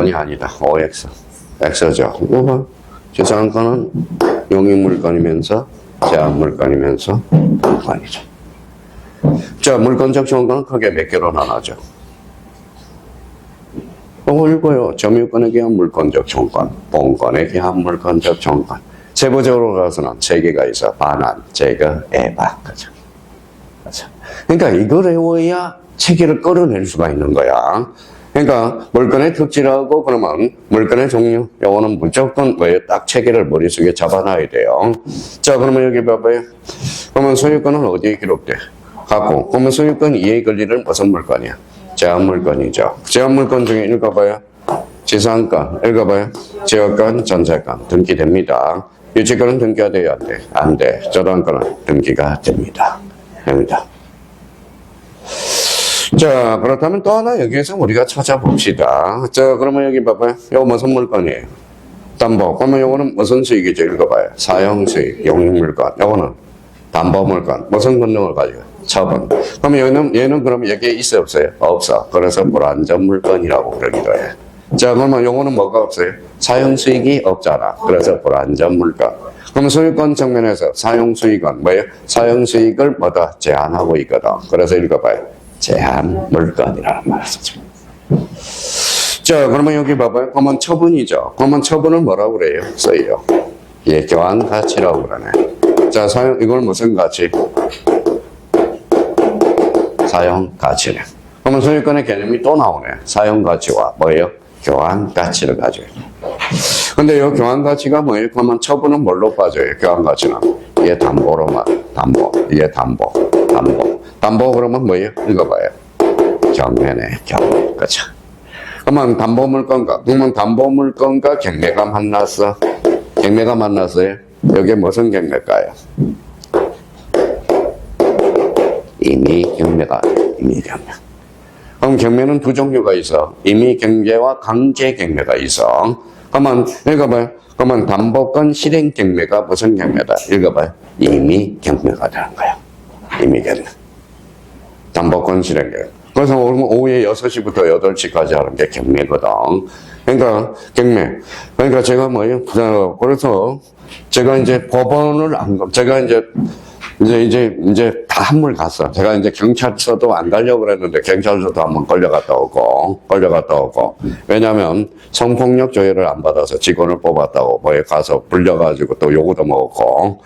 물건이 아니다. OX. X죠. 지수한 거는 용익 물건이면서 제한 물건이면서 물건이죠. 자, 물건적 조건은 크게 몇 개로 나눠져. 읽어요. 점유권에 대한 물건적 조건, 본권에 대한 물건적 조건. 세부적으로 가서는 세 개가 있어. 반환, 제거, 애박. 그죠? 그러니까 이걸 외워야 체계를 끌어낼 수가 있는 거야. 그러니까 물건의 특질하고 그러면 물건의 종류, 요거는 무조건 딱 체계를 머릿속에 잡아놔야 돼요. 자, 그러면 여기 봐봐요. 그러면 소유권은 어디에 기록돼? 갖고. 그러면 소유권 이해 권리는 무슨 물건이야? 제한 물건이죠. 제한 물건 중에 읽어봐요. 지상권, 읽어봐요. 제어권, 전세권 등기됩니다. 유치권은 등기가 돼야 안 돼? 안 돼. 저당권은 등기가 됩니다. 됩니다. 자, 그렇다면 또 하나 여기에서 우리가 찾아봅시다. 자, 그러면 여기 봐봐요. 이거 무슨 물건이에요? 담보. 그러면 이거는 무슨 수익이죠? 읽어봐요. 사용수익, 용익물건. 이거는 담보물건. 무슨 권능을 가지고? 처분. 그러면 얘는 그럼 여기에 있어 없어요? 없어. 그래서 불안전물건이라고 그러기도 해. 자, 그러면 요거는 뭐가 없어요? 사용수익이 없잖아. 그래서 불안전물건. 그럼 소유권 측면에서 사용수익은 뭐예요? 사용수익을 뭐다? 제한하고 있거든. 그래서 읽어봐요. 제한물건이라는 말을 쓰죠. 자, 그러면 여기 봐봐요. 그러면 처분이죠. 그러면 처분을 뭐라고 그래요? 써요. 예, 교환가치라고 그러네. 자, 이걸 무슨 가치? 사용가치네. 그러면 소유권의 개념이 또 나오네. 사용가치와 뭐예요? 교환가치를 가지고 있네. 근데 이 교환가치가 뭐예요? 그러면 처분은 뭘로 빠져요? 교환가치는. 이게 담보로만. 담보. 이게 담보. 담보 그러면 뭐예요? 읽어봐요. 경매네, 경매. 그쵸? 그러면 담보물건과, 그러면 담보물건과 경매가 만났어. 경매가 만났어요. 여기에 무슨 경매일까요? 임의 경매가, 임의 경매. 그럼 경매는 두 종류가 있어. 임의 경매와 강제 경매가 있어. 그러면 읽어봐요. 그러면 담보권 실행 경매가 무슨 경매다? 읽어봐요. 임의 경매가 되는 거야. 임의 경매. 담보권 실행 경매. 그래서 오후에 6시부터 8시까지 하는 게 경매거든. 그러니까 경매. 그러니까 제가 뭐예요? 그래서 제가 이제 법원을 안 가. 제가 이제 다 한물 갔어. 제가 이제 경찰서도 안 가려고 그랬는데 경찰서도 한번 걸려갔다 오고. 왜냐면 성폭력 조회를 안 받아서 직원을 뽑았다고 뭐에 가서 불려가지고 또 요구도 먹었고.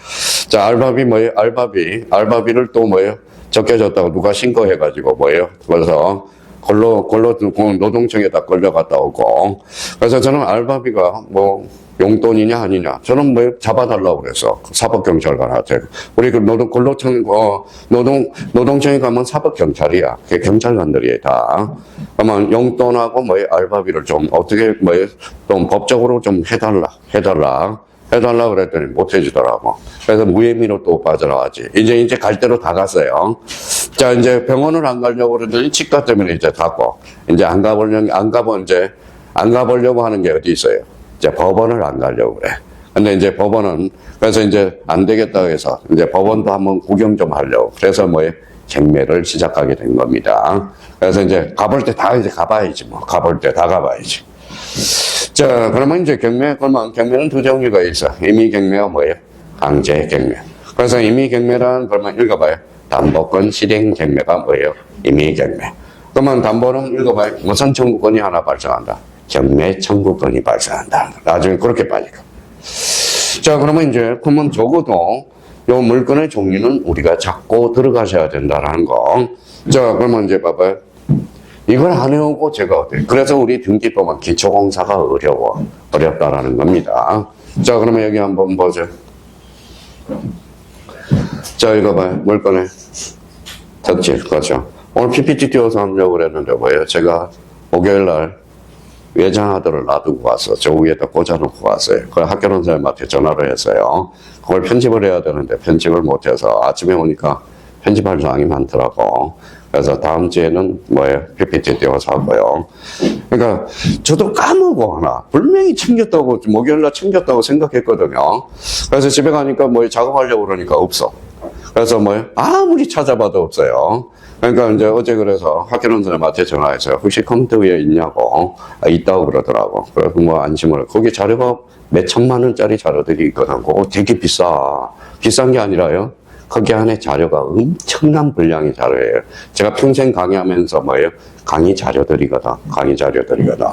자, 알바비 뭐예요? 알바비를 또 뭐예요? 적게졌다고 누가 신고해가지고 뭐예요? 그래서 노동청에다 걸려갔다 오고. 그래서 저는 알바비가 뭐 용돈이냐 아니냐. 저는 뭐 잡아달라고 그랬어. 사법경찰관한테. 우리 그 노동청에 가면 사법경찰이야. 그게 경찰관들이 다. 그러면 용돈하고 뭐 알바비를 좀 어떻게 좀 법적으로 좀 해달라 그랬더니 못 해주더라고. 그래서 무혐의로 또 빠져나왔지. 이제 갈 대로 다 갔어요. 자, 이제 병원을 안 가려고 그러더니 치과 때문에 이제 닫고. 이제 안 가보려고 하는 게 어디 있어요? 이제 법원을 안 가려고 그래. 근데 이제 법원은, 그래서 이제 안 되겠다고 해서 이제 법원도 한번 구경 좀 하려고. 그래서 경매를 시작하게 된 겁니다. 그래서 이제 가볼 때 다 이제 가봐야지 뭐. 가볼 때 다 가봐야지. 자, 그러면 이제 경매는 두 종류가 있어. 임의 경매와 뭐예요? 강제 경매. 그래서 임의 경매란 그러면 읽어봐요. 담보권 실행 경매가 뭐예요? 임의 경매. 그러면 담보는 읽어봐요. 무슨 청구권이 하나 발생한다? 경매 청구권이 발생한다. 나중에 그렇게 빠지고. 자, 그러면 그러면 적어도 요 물건의 종류는 우리가 잡고 들어가셔야 된다라는 거. 자, 그러면 이제 봐봐요. 이걸 안 해오고 제가 어때요? 그래서 우리 등기법은 기초공사가 어렵다라는 겁니다. 자, 그러면 여기 한번 보죠. 자, 이거 봐요. 물건의 특질, 그렇죠. 오늘 PPT 띄워서 하려고 그랬는데 뭐예요? 제가 목요일날 외장하드를 놔두고 가서 저 위에다 꽂아놓고 갔어요. 그 학교 선생님한테 전화를 했어요. 그걸 편집을 해야 되는데 편집을 못해서 아침에 오니까 편집할 사항이 많더라고. 그래서 다음 주에는 PPT 띄워서 하고요. 그러니까 저도 까먹어 하나. 분명히 챙겼다고, 목요일날 챙겼다고 생각했거든요. 그래서 집에 가니까 작업하려고 그러니까 없어. 그래서 아무리 찾아봐도 없어요. 그러니까 이제 어제 그래서 학교 선생님한테 전화해서 혹시 컴퓨터 위에 있냐고, 있다고 그러더라고. 그래서 뭐 안심을, 거기 자료가 몇 천만 원짜리 자료들이 있거든. 그거 되게 비싸. 비싼 게 아니라요. 거기 안에 자료가 엄청난 분량의 자료예요. 제가 평생 강의하면서 뭐예요? 강의 자료들이거든. 강의 자료들이거든.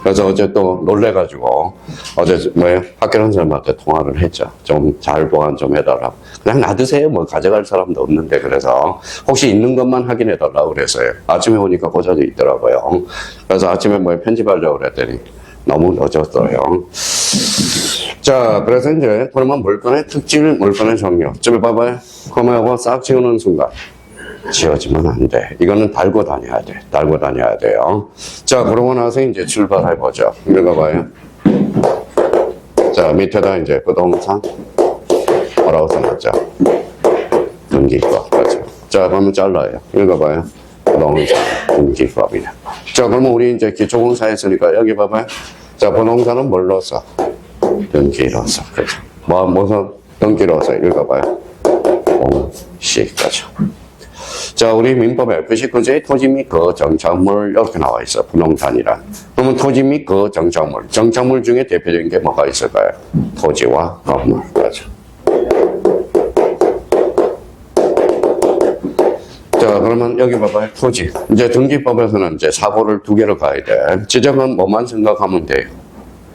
그래서 어제 또 놀래가지고, 어제 뭐예요? 학교 선생님한테 통화를 했죠. 좀 잘 보완 좀 해달라고. 그냥 놔두세요. 뭐 가져갈 사람도 없는데. 그래서 혹시 있는 것만 확인해달라고 그랬어요. 아침에 오니까 꽂아져 있더라고요. 그래서 아침에 뭐 편집하려고 그랬더니 너무 늦었어요. 자, 그래서 이제 그러면 물건의 특질, 물건의 종류. 좀 봐봐요. 그러면 싹 지우는 순간 지워지면 안 돼. 이거는 달고 다녀야 돼. 달고 다녀야 돼요. 자, 그러고 나서 이제 출발해보죠. 읽어봐요. 자, 밑에다 이제 부동산 뭐라고 써놨죠? 등기법. 그렇죠. 자, 그러면 잘라요. 읽어봐요. 부동산 등기법이네. 자, 그러면 우리 이제 기초공사 했으니까 여기 봐봐요. 자, 부동산은 뭘로 써? 등기로서. 그렇죠. 무슨 등기로서 읽어봐요. 공시까지. 자, 우리 민법에 99조의 토지 및 그 정착물 이렇게 나와 있어. 부동산이란. 그러면 토지 및 그 정착물. 정착물 중에 대표적인 게 뭐가 있을까요? 토지와 건물. 그렇죠. 자, 그러면 여기 봐봐요. 토지. 이제 등기법에서는 이제 사고를 두 개로 가야 돼. 지적은 뭐만 생각하면 돼요?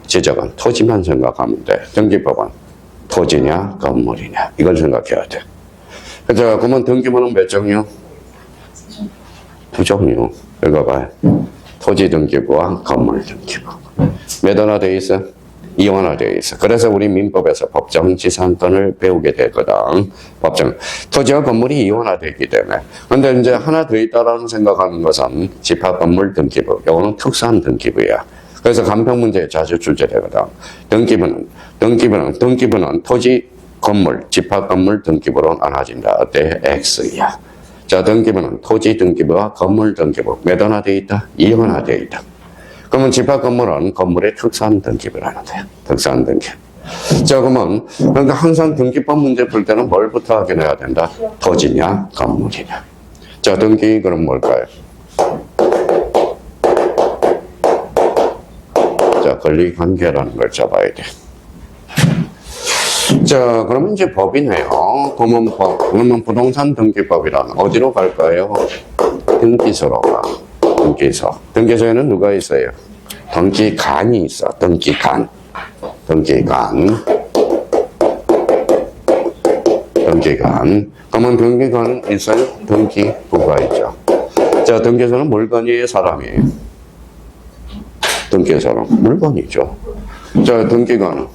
지적은 토지만 생각하면 돼. 등기법은 토지냐 건물이냐 이걸 생각해야 돼. 자, 그러면 등기부는 몇 종류? 두 종류. 읽어봐요. 토지 등기부와 건물 등기부. 몇 원화 되어 있어? 이원화 되어 있어. 그래서 우리 민법에서 법정지상권을 배우게 되거든. 법정. 토지와 건물이 이원화 되기 때문에. 근데 이제 하나 더 있다라는 생각하는 것은 집합건물 등기부. 이거는 특수한 등기부야. 그래서 간평 문제에 자주 출제되거든. 등기부는 토지, 건물, 집합건물 등기부로 나눠진다. 어때? X야. 자, 등기부는 토지 등기부와 건물 등기부. 몇 원화 되어 있다? 2원화 되어 있다. 그러면 집합건물은 건물의 특수한 등기부라는 거야. 특수한 등기부. 자, 그러면 그러니까 항상 등기법 문제 풀 때는 뭘부터 확인해야 된다? 토지냐, 건물이냐. 자, 등기 그럼 뭘까요? 자, 권리관계라는 걸 잡아야 돼. 자, 그러면 이제 법이네요. 그러면 부동산 등기법이란 어디로 갈까요? 등기소로 가. 등기소. 등기소에는 누가 있어요? 등기관이 있어. 등기관. 그러면 등기관은 있어요? 등기부가 있죠. 자, 등기소는 물건이에요, 사람이에요? 등기소는 물건이죠. 자, 등기관은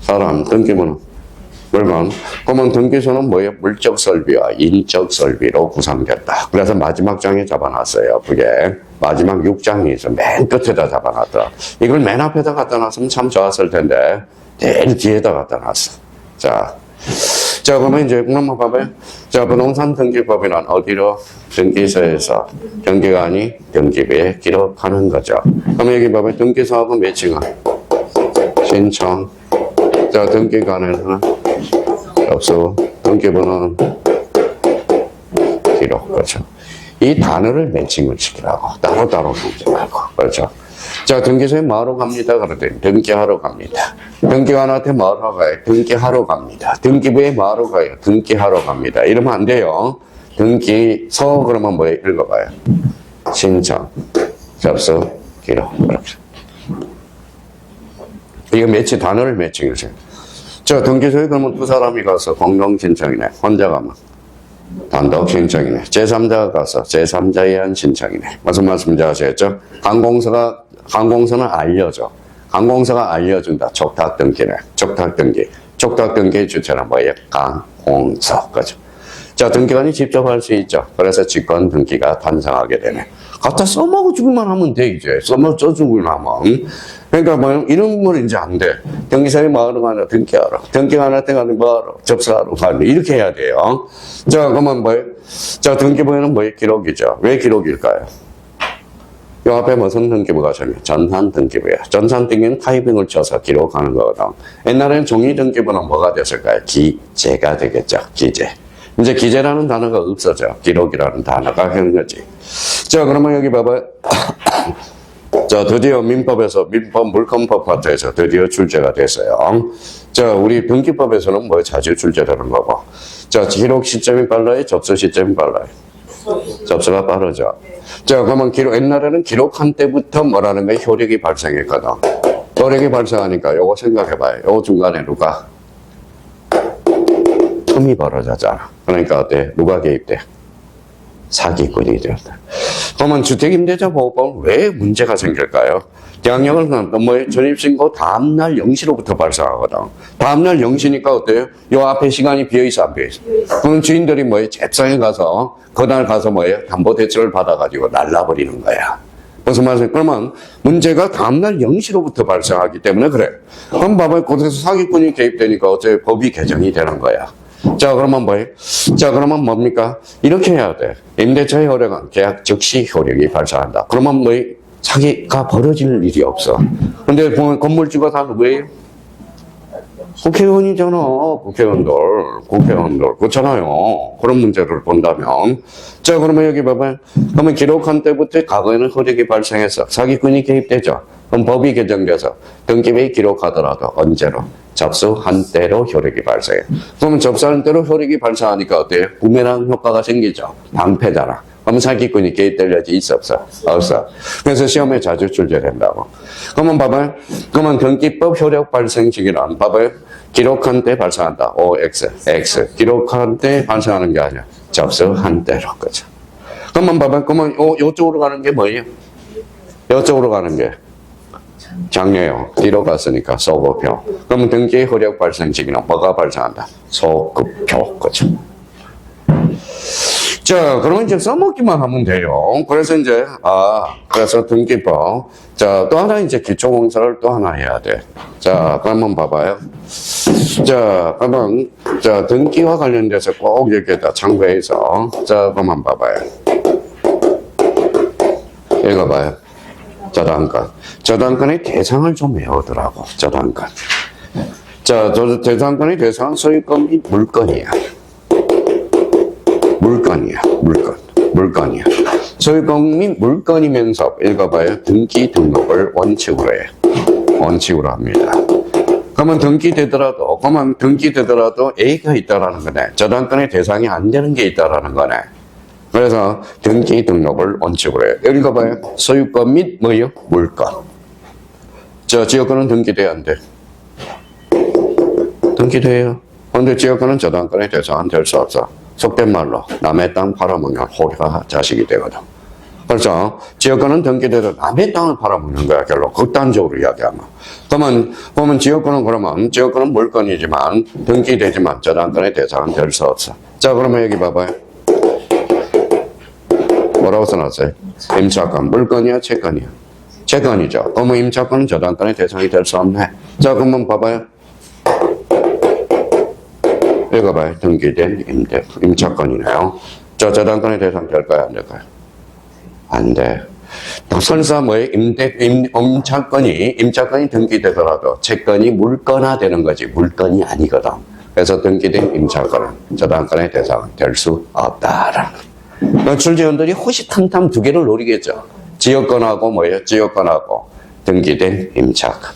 사람, 등기부는 물건. 그러면 등기소는 뭐예요? 물적 설비와 인적 설비로 구성됐다. 그래서 마지막 장에 잡아놨어요. 그게 마지막 6장이 있어. 맨 끝에다 잡아놨다. 이걸 맨 앞에다 갖다 놨으면 참 좋았을 텐데 제일 뒤에다 갖다 놨어. 자, 그러면 이제 한번 봐봐요. 자, 부동산 등기법이란 어디로? 등기소에서 등기관이 등기부에 기록하는 거죠. 그럼 여기 봐봐요. 등기소하고 매칭은 신청. 자, 등기관에서는 접수, 등기부는 기록. 그렇죠. 이 단어를 매칭을 시키라고. 따로따로 보지 말고. 그렇죠. 자, 등기소에 뭐하러 갑니다? 그러더니 등기하러 갑니다. 등기관한테 뭐하러 가요? 등기하러 갑니다. 등기부에 뭐하러 가요? 등기하러 갑니다. 이러면 안 돼요. 등기소 그러면 뭐 읽어봐요? 신청, 접수, 기록. 그렇죠. 이거 단어를 매칭해주세요. 자, 등기소에 그러면 두 사람이 가서 공동 신청이네. 혼자 가면 단독 신청이네. 제3자가 가서 제3자에 의한 신청이네. 무슨 말씀인지 아시겠죠? 항공사는 알려줘. 항공사가 알려준다. 촉탁 등기네. 촉탁 등기 주체는 뭐예요? 항공사. 그죠? 자, 등기관이 직접 할 수 있죠. 그래서 직권 등기가 탄생하게 되네. 갖다 써먹어주기만 하면 돼, 이제. 써주기만 하면. 그러니까 뭐, 이런 건 이제 안 돼. 등기소에 뭐하러 가냐? 등기하러. 등기관한테 가는 뭐하러? 접수하러 가는. 이렇게 해야 돼요. 자, 그러면 뭐예요? 자, 등기부에는 뭐예요? 기록이죠. 왜 기록일까요? 이 앞에 무슨 등기부가 있냐면 전산 등기부야. 전산 등기는 타이핑을 쳐서 기록하는 거거든. 옛날에는 종이 등기부는 뭐가 됐을까요? 기재가 되겠죠. 기재. 이제 기재라는 단어가 없어져. 기록이라는 단어가 하는 거지. 자, 그러면 여기 봐봐. 자, 드디어 민법에서, 민법 물권법 파트에서 드디어 출제가 됐어요. 자, 우리 등기법에서는 뭐 자주 출제되는 거고. 자, 기록 시점이 빨라요? 접수 시점이 빨라요? 접수가 빠르죠. 자, 그러면 옛날에는 기록한 때부터 뭐라는 거에 효력이 발생했거든. 효력이 발생하니까 요거 생각해봐요. 요 중간에 누가? 틈이 벌어졌잖아. 그러니까 어때? 누가 개입돼? 사기꾼이 되었다. 그러면 주택임대차보호법은 왜 문제가 생길까요? 대항력을 뭐 전입신고 다음날 0시로부터 발생하거든. 다음날 0시니까 어때요? 요 앞에 시간이 비어있어, 안 비어있어? 그럼 주인들이 뭐예요? 잽싸게 가서, 그날 가서 뭐예요? 담보대출을 받아가지고 날라버리는 거야. 무슨 말이에요? 그러면 문제가 다음날 0시로부터 발생하기 때문에 그래. 그럼 봐봐요. 그래서 사기꾼이 개입되니까 어째 법이 개정이 되는 거야. 자, 그러면 뭐예요? 자, 그러면 뭡니까? 이렇게 해야 돼. 임대차의 효력은 계약 즉시 효력이 발생한다. 그러면 뭐 사기가 벌어질 일이 없어. 근데 건물주가 다 누구예요? 국회의원이잖아. 국회의원들. 그렇잖아요. 그런 문제를 본다면. 자, 그러면 여기 봐봐요. 그러면 기록한 때부터 과거에는 효력이 발생해서 사기꾼이 개입되죠. 그럼 법이 개정돼서 등기부에 기록하더라도 언제로? 접수한 때로 효력이 발생해. 그러면 접수한 때로 효력이 발생하니까 어때요? 부메랑 효과가 생기죠. 방패잖아. 그럼 사기꾼이 개입될 여지 있어, 없어? 없어. 그래서 시험에 자주 출제된다고. 그러면 봐봐요. 그러면 등기법 효력 발생 시기는 봐봐요. 기록한 때 발생한다. OX, X. 기록한 때 발생하는 게 아니야. 접수한 때로. 그죠? 그러면 봐봐요. 그러면 요쪽으로 가는 게 뭐예요? 요쪽으로 가는 게 장려요. 뒤로 갔으니까 소급표. 그럼 등기 효력 발생 시기는 뭐가 발생한다? 소급표. 그죠? 자, 그러면 이제 써먹기만 하면 돼요. 그래서 이제, 그래서 등기법. 자, 또 하나 이제 기초공사를 또 하나 해야 돼. 자, 그러면 봐봐요. 자, 그러면, 자, 등기와 관련돼서 꼭 여기에다 참고해서. 자, 그러면 봐봐요. 읽어봐요. 저당권. 저당권의 대상을 좀 외우더라고. 저당권. 자, 저당권의 대상은 소유권 및 물건이야. 물건이야. 소유권 및 물건이면서 읽어봐요. 등기 등록을 원칙으로 해. 원칙으로 합니다. 그러면 등기되더라도 A가 있다라는 거네. 저당권의 대상이 안 되는 게 있다라는 거네. 그래서 등기 등록을 원칙으로 해. 읽어봐요. 소유권 및 뭐요? 물건. 저 지역권은 등기돼야 안 돼? 등기돼요. 그런데 지역권은 저당권의 대상은 될 수 없어. 속된 말로 남의 땅 팔아먹는 호리가 자식이 되거든. 그래서 지역권은 등기돼도 남의 땅을 팔아먹는 거야. 결론 극단적으로 이야기하면. 그러면 지역권은 물건이지만 등기되지만 저당권의 대상은 될 수 없어. 자, 그러면 여기 봐봐요. 뭐라고 써놨어요? 임차권. 물건이야? 채권이야? 채권이죠. 그러면 임차권은 저당권의 대상이 될 수 없네. 자, 그러면 봐봐요. 읽어봐요. 등기된 임차권이네요. 저당권의 대상 될까요? 안 될까요? 안 돼. 설사 뭐예요? 임차권이 등기되더라도 채권이 물건화되는 거지 물건이 아니거든. 그래서 등기된 임차권은 저당권의 대상은 될 수 없다라는 거예요. 출제원들이 호시탐탐 두 개를 노리겠죠. 지역권하고 뭐예요? 지역권하고 등기된 임차권.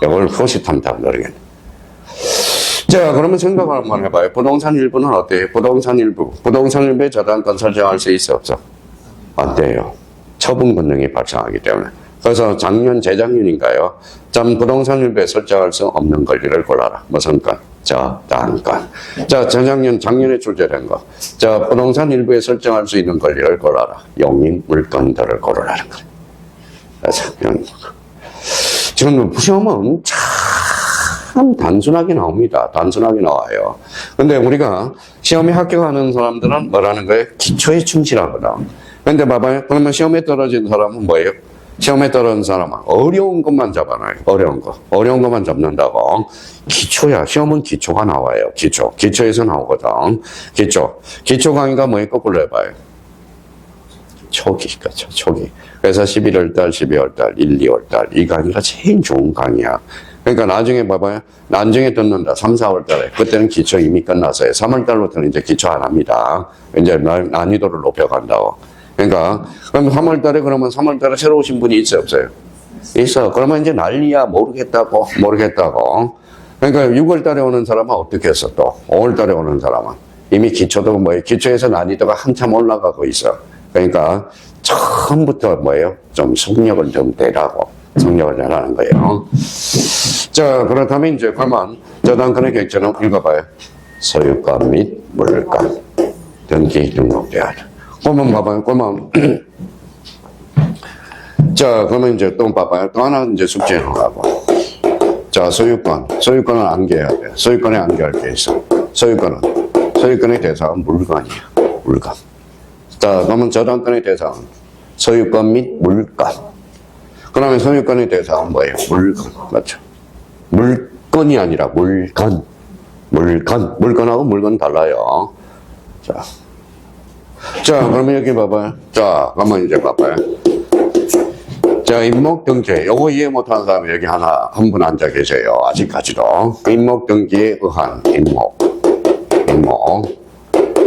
이걸 호시탐탐 노리겠네. 자, 그러면 생각을 한번 해봐요. 부동산 일부는 어때요? 부동산 일부에 저당권 설정할 수 있어, 없어? 안 돼요. 처분 권능이 발생하기 때문에. 그래서 재작년인가요? 부동산 일부에 설정할 수 없는 권리를 골라라. 무슨 건? 저당권. 자, 작년에 출제된 거. 자, 부동산 일부에 설정할 수 있는 권리를 골라라. 용인 물건들을 고르라는 거예요. 그래서, 지금 시험은 참 단순하게 나옵니다. 단순하게 나와요. 근데 우리가 시험에 합격하는 사람들은 뭐라는 거예요? 기초에 충실하거든. 근데 봐봐요. 그러면 시험에 떨어진 사람은 뭐예요? 시험에 떨어진 사람은 어려운 것만 잡아놔요. 어려운 것만 잡는다고. 기초야. 시험은 기초가 나와요. 기초에서 나오거든. 기초 강의가 뭐예요? 거꾸로 해봐요. 초기. 그래서 11월 달, 12월 달, 1, 2월 달 이 강의가 제일 좋은 강의야. 그러니까 나중에 봐봐요. 나중에 듣는다. 3, 4월 달에. 그때는 기초 이미 끝났어요. 3월 달부터는 이제 기초 안 합니다. 이제 난이도를 높여간다고. 그러니까, 그럼 3월 달에 그러면 3월 달에 새로 오신 분이 있어요, 없어요? 있어. 그러면 이제 난리야. 모르겠다고. 그러니까 6월 달에 오는 사람은 어떻게 했어, 또? 5월 달에 오는 사람은. 이미 기초도 기초에서 난이도가 한참 올라가고 있어. 그러니까, 처음부터 좀 속력을 좀 내라고. 속력을 내라는 거예요. 자, 그렇다면 이제 그러면 저당권의 객체는 읽어봐요. 소유권 및 물권. 등기 등록돼야죠. 그러면 봐봐요. 그러면 자, 그러면 이제 또 봐봐요. 또 하나 이제 숙제 하고. 자, 소유권은 암기해야 돼. 소유권에 암기할 게 있어. 소유권의 대상은 물건이야. 물건. 자, 그러면 저당권의 대상은 소유권 및 물건. 그러면 소유권의 대상은 뭐예요? 물건. 맞죠? 물건이 아니라 물건. 물건하고 물건 달라요. 자, 그러면 여기 봐봐요. 자, 그러면 이제 봐봐요. 자, 임목등기. 요거 이해 못하는 사람이 여기 한 분 앉아 계세요. 아직까지도. 임목등기에 의한 임목.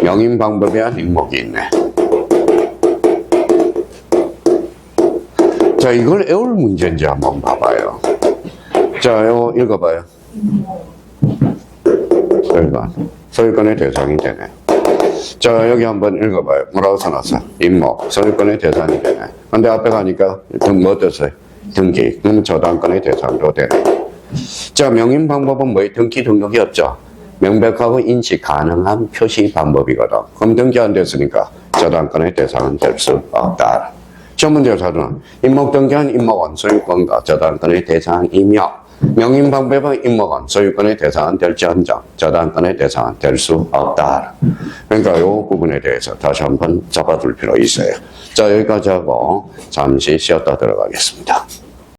명인 방법에 의한 임목이 있네. 자, 이걸 외울 문제인지 한번 봐봐요. 자, 요거 읽어봐요. 소유권의 대상이 되네. 자, 여기 한번 읽어봐요. 뭐라고 써놨어? 임목, 소유권의 대상이 되네. 근데 앞에 가니까 뭐 떴어요? 등기. 그러면 저당권의 대상으로 되네. 자, 명인 방법은 뭐예요? 등기 등록이 없죠? 명백하고 인식 가능한 표시 방법이거든. 그럼 등기 안 됐으니까 저당권의 대상은 될 수 없다. 시험 문제를 찾으면 임목 등기한 임목은 소유권과 저당권의 대상이며 명인 방법은 임목은 소유권의 대상은 될지언정 저당권의 대상은 될 수 없다. 그러니까 이 부분에 대해서 다시 한번 잡아둘 필요 있어요. 자, 여기까지 하고 잠시 쉬었다 들어가겠습니다.